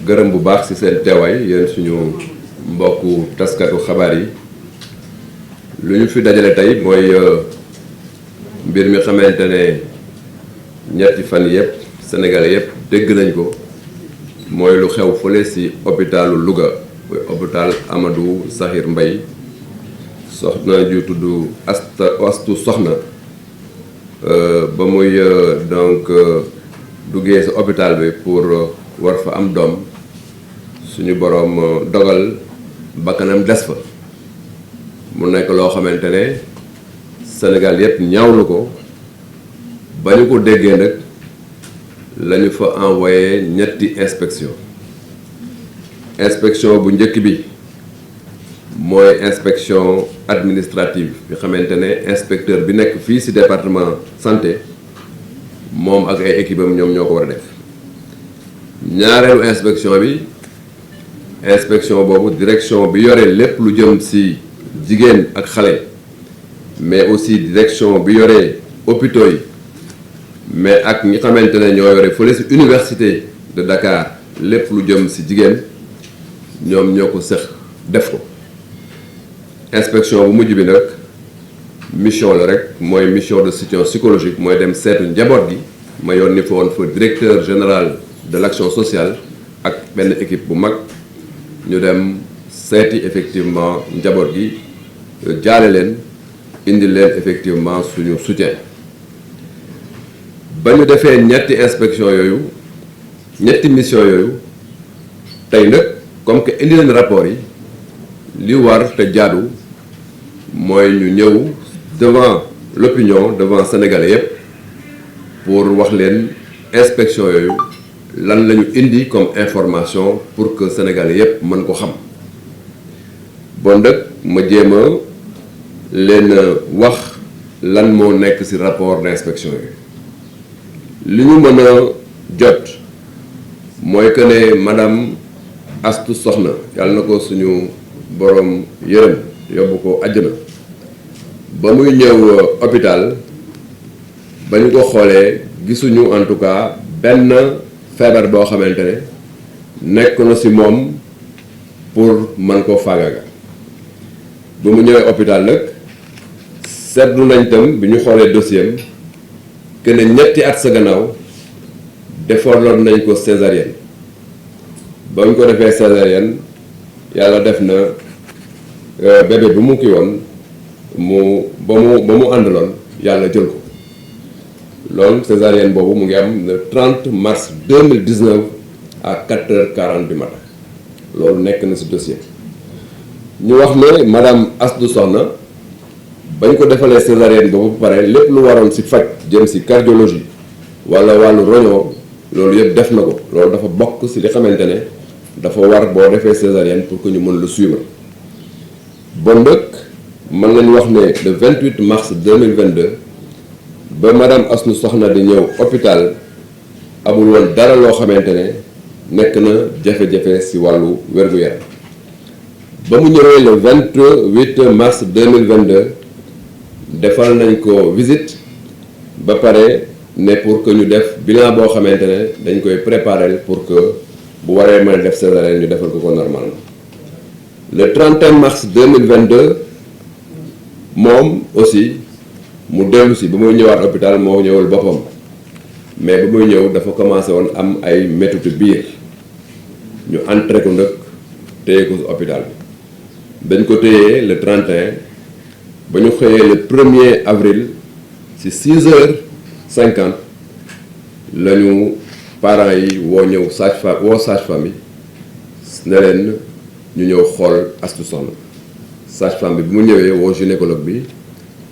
gërëm bu baax ci seen teewaay yéen suñu mbokku taskatu xabaar yi lu ñu fi dajale tey mooy mbir mi xamante ne ñetti fan yëpp Sénégalais yëpp dégg nañ ko mooy lu xew fële ci hôpitalu Louga hôpital Amadou Sakhir Mbaye soxna ju tudd Astu Soxna ba muy donc duggee ci hôpital bi pour war fa am doom suñu boroom dogal bakkanam des fa mu nekk loo xamante ne Sénégal yëpp ñaawlu ko ba ñu ko déggee nag la ñu fa envoyé ñetti inspection bu njëkk bi mooy inspection administrative bi xamante ne inspecteur bi nekk fii ci département santé moom ak ay équipe am ñoom ñoo ko war a def ñaareelu inspection boobu direction bi yore lépp lu jëm ci jigéen ak xale mais aussi direction bi yore hôpitaux yi mais ak ñi xamante ne ñoo yore fële ci université de Dakar lépp lu jëm ci jigéen ñoom ñoo ko sëx def ko inspection bu mujj bi nag mission la rek mooy mission de soutien psychologique mooy dem seetu njaboot gi ma yónni fa woon fa directeur général de l'action sociale ak benn équipe bu mag ñu dem seeti effectivement njaboot gi jaale leen indi leen effectivement suñu soutien ba ñu defee ñetti inspection yooyu ñetti mission yooyu tey nag comme que indi leen rapport yi li war te jaadu mooy ñu ñëw devant l'opinion devant sénégalais yépp pour wax leen inspection yooyu lan la ñu indi comme information pour que sénégalais yépp mën ko xam bon nag ma jéem a leen wax lan moo nekk ci rapport d'inspection yooyu li ñu mën a jot mooy que ne madame Astu Soxna yàlla na ko suñu boroom yërëm yóbbu ko àjjana ba muy ñëw hôpital ba ñu ko xoolee gisuñu en tout cas benn feebar boo xamante ne nekk na ci moom pour mën ko faagaga ba mu ñëwee hôpital nag seetlu nañ tam bi ñu xoolee dossier que ne ñetti at sa gannaaw defoon nañ ko césarienne ba ñu ko defee césarienne yàlla def na bébé bi mu kii woon ba mu àndaloon yàlla jël ko loolu césarienne boobu mu ngi am le 30 mars 2019 à 4h40 du matin loolu nekk na ci dossier ñu wax ne madame Astou Sokhna bañ ko defalee césarienne boobu ba pare lépp lu waroon ci faj jëm ci cardiologie walla wàllu roñoo loolu yëpp def na ko loolu dafa bokk ci li xamante ne dafa war boo defee césarienne pour que ñu mën le suivre bon nag mën nañu wax ne le 28 mars 2022 ba madame Astou Sokhna di ñëw hôpital amul woon dara loo xamante ne nekk na jafe-jafe ci wàllu wér-gu-yaram ba mu ñëwee le 28 mars 2022 defal nañ ko visite ba pare ne pour que ñu def bilan boo xamante ne dañ koy préparer pour que bu waree mën a def césarienne ñu defal ko normalement le 31 mars 2022 moom aussi mu dellu si ba muy ñëwaat hôpital moo ñëwal boppam mais ba muy ñëw dafa commencé woon am ay méttitu biir ñu entré ko nag téye ko hôpital bi dañ ko téyee le 31 ba ñu xëyee le 1er avril ci 6h50 la ñu parents yi woo ñëw sage-femme yi ne leen ñu ñëw xool Astou Sokhna sage-femme bi mu ñëwee woo gynécologue bi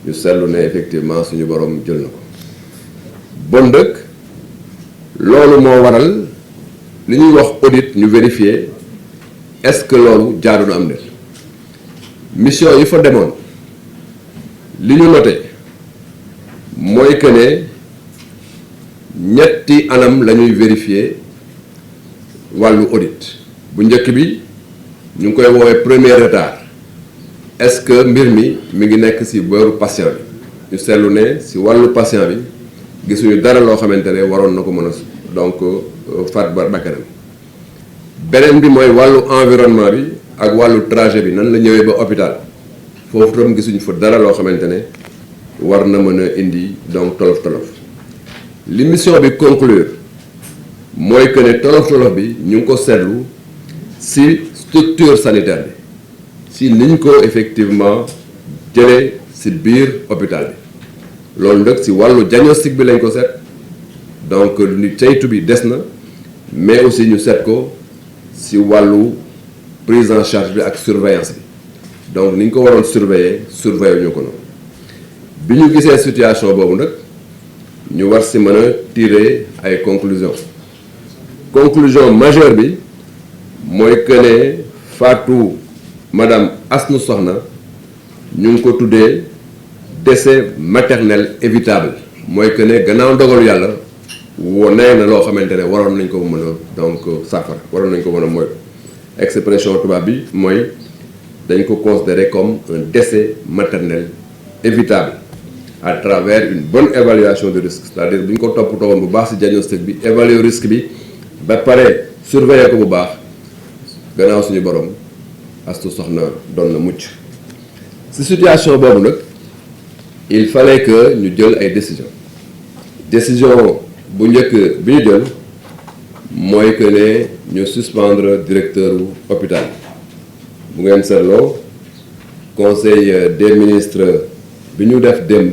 ñu seetlu ne effectivement suñu borom jël na ko bon dëkk loolu moo waral li ñuy wax audit ñu vérifier est-ce que loolu jaadu na am na mission yi fa demoon li ñu noté mooy que ne ñetti anam la ñuy vérifier wàllu audit bu njëkk bi ñu ngi koy woowee premier retard est-ce que mbir mi ngi nekk ci booru patient bi ñu seetlu ne ci wàllu patient bi gisuñu dara loo xamante ne waroon na ko mën a donc faat ba bakkanam beneen bi mooy wàllu environnement bi ak wàllu trajet bi nan la ñëwee ba hôpital foofu tam gisuñu fa dara loo xamante ne war na mën a indi donc tolof-tolof li mission bi conclure mooy que ne tolof-tolof bi ñu ngi ko seetlu ci structure sanitaire bi ci niñ ko effectivement jëlee ci biir hôpital bi loolu nag ci wàllu diagnostic bi lañ ko seet donc ni ceytu bi des na mais aussi ñu seet ko ci wàllu prise en charge bi ak surveillance bi donc ni ñu ko waroon surveiller ñu ko noonu bi ñu gisee situation boobu nag ñu war ci mën a tirer ay conclusions majeure bi mooy que ne faatu madame Astou Sokhna ñu ngi ko tuddee décès maternel évitable mooy que ne gannaaw ndogalu yàlla nee na loo xamante ne waroon nañ ko mën a donc saafara waroon nañ ko mën a mooy expression tubaab bi mooy dañ ko considérer comme un décès maternel évitable à travers une bonne évaluation de risque c'est-à-dire bu ñu ko toppatoo woon bu baax ci diagnostic bi évaluer risque bi ba pare surveiller ko bu baax gannaaw suñu borom Astou Sokhna doon na mucc ci situation boobu nag il fallait que ñu jël ay décision bu njëkk bi ñu jël mooy que ne ñu suspendre directeur hôpital bu ngeen seetloo conseil des ministres bi ñu def démb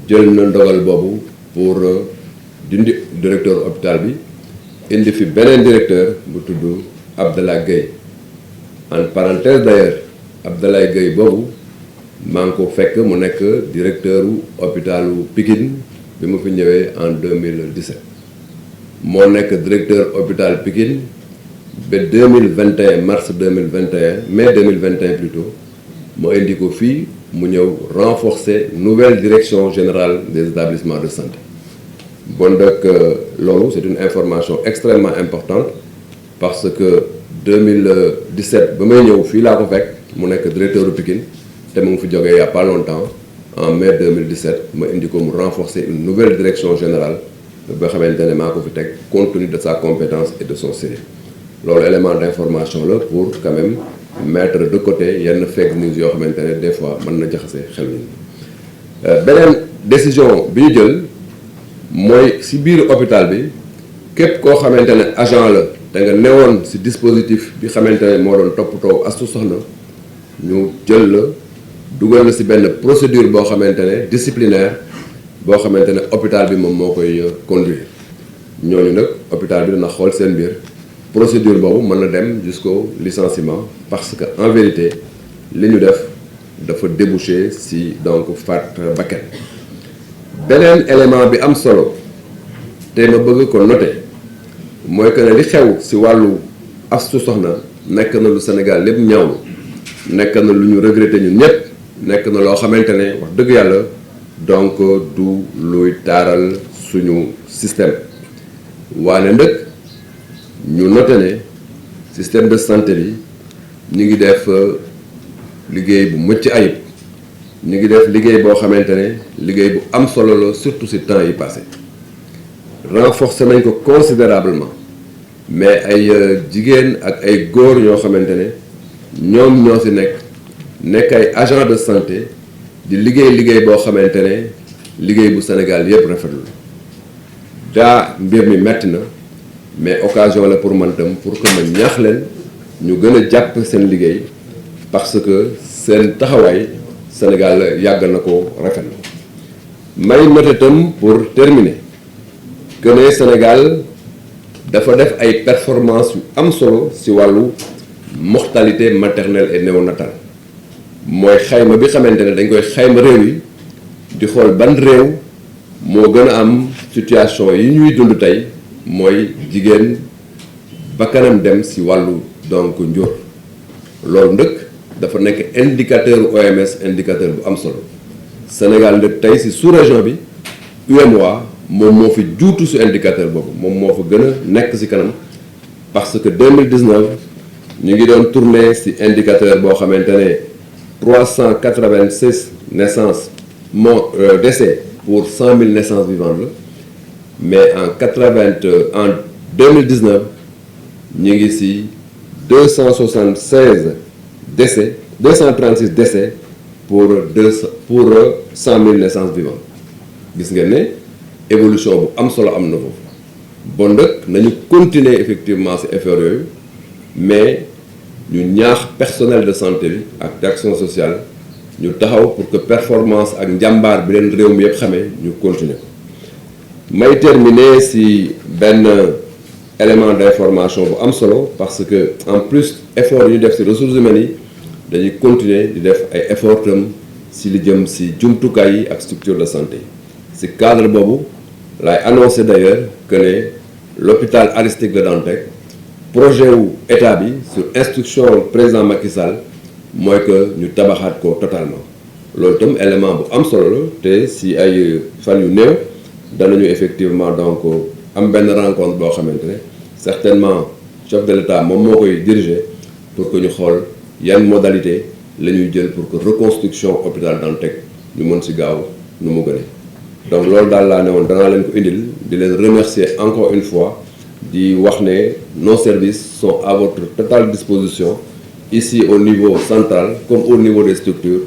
jël na ndogal boobu pour dindi directeur hôpital bi indi fi beneen directeur bu tudd Abdallah Gueye en parenthèse d'ailleurs Abdallah Gueye boobu maa ngi ko fekk mu nekk directeur hôpitalu Pikine bi mu fi ñëwee en 2017 moo nekk directeur hôpital Pikine ba 2021 mars 2021 mai 2021 plutôt moo indi ko fii mu ñëw renforcer nouvelle direction générale des établissements de santé bon donc loolu c'est une information extrêmement importante parce que 2017 ba may ñëw fii laa ko fekk mu nekk directeur du Pikine te mu ngi fi jógee il y a pas longtemps en mai 2017 ma indi ko mu renforcer une nouvelle direction générale ba xamante ne maa ko fi teg compte tenu de sa compétence et de son sérieux loolu élément d'information la pour quand même mettre de côté yenn fake news yoo xamante ne des fois mën na jaxase xel ni beneen décision bi ñu jël mooy ci biir hôpital bi képp koo xamante ne agent la te nga newoon ci dispositif bi xamante ne moo doon toppatoo Astou Sokhna ñu jël la dugal la ci benn procédure boo xamante ne disciplinaire boo xamante ne hôpital bi moom moo koy conduire ñooñu nag hôpital bi dana xool seen biir procédure boobu mën na dem jusqu'au licenciement parce que en vérité li ñu def dafa déboucher ci donc faat bakkan beneen élément bi am solo te ma bëgg ko noter mooy que ne li xew ci wàllu Astou Sokhna nekk na lu Sénégal lépp ñaawlu nekk na lu ñu regretter ñun ñëpp nekk na loo xamante ne wax dëgg yàlla donc du luy taaral suñu système waane ndëkk ñu noté ne système de santé bi ñu ngi def liggéey bu mucc ayib ñu ngi def liggéey boo xamante ne liggéey bu am solo la surtout ci temps yi passé renforcer nañ ko considérablement mais ay jigéen ak ay góor ñoo xamante ne ñoom ñoo ci nekk ay agent de santé di liggéey boo xamante ne liggéey bu Sénégal yépp rafetlu daa mbir mi metti na mais occasion la pour man tam pour que ma ñaax leen ñu gën a jàpp seen liggéey parce que seen taxawaay Sénégal yàgg na ko rafetlu may noter tam pour terminer que ne Sénégal dafa def ay performances yu am solo ci wàllu mortalité maternelle et néonatale mooy xayma bi xamante ne dañ koy xayma réew yi di xool ban réew moo gën a am situation yi ñuy dund tey mooy jigéen bakkanam dem ci wàllu donc njur loolu ndëkk dafa nekk indicateur OMS indicateur bu am solo Sénégal ndëkk tey ci sous-région bi UEMOA moom moo fi juutu ci indicateur boobu moom moo fa gën a nekk ci kanam parce que 2019 ñu ngi doon tourner ci indicateur boo xamante ne 386 naissances décès pour 100 000 naissances vivantes la mais en 2019 ñu ngi ci 276 décès 236 décès pour 100 000 naissances vivantes gis ngeen ne évolution bu am solo am na foofu bon nag nañu continuer effectivement ci effort yooyu mais ñu ñaax personnel de santé bi ak d'action sociale ñu taxaw pour que performance ak njàmbaar bi leen réew mi yëpp xamee ñu continuer ko may terminer ci benn élément d'information bu am solo parce que en plus effort yu ñu def ci ressources humaines yi dañuy continuer di def ay effort tam ci li jëm ci jumtukaay yi ak structure de santé ci cadre boobu laay annoncé d'ailleurs que ne l'hôpital Aristide Le Dantec projet wu état bi sur instruction président Macky Sall mooy que ñu tabaxaat ko totalement loolu itam élément bu am solo la te ci ay fan yu néew danañu effectivement donc am benn rencontre boo xamante ne certainement chef de l'État moom moo koy diriger pour que ñu xool yan modalité la ñuy jël pour que reconstruction hôpital Dantec ñu mën ci gaaw nu mu gënee donc loolu daal laa ne woon danaa leen ko indil di leen remercier encore une fois di wax ne nos services sont à votre totale disposition ici au niveau central comme au niveau des structures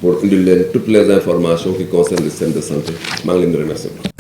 pour indil leen toutes les informations qui concernent le système de santé maa ngi leen di remercier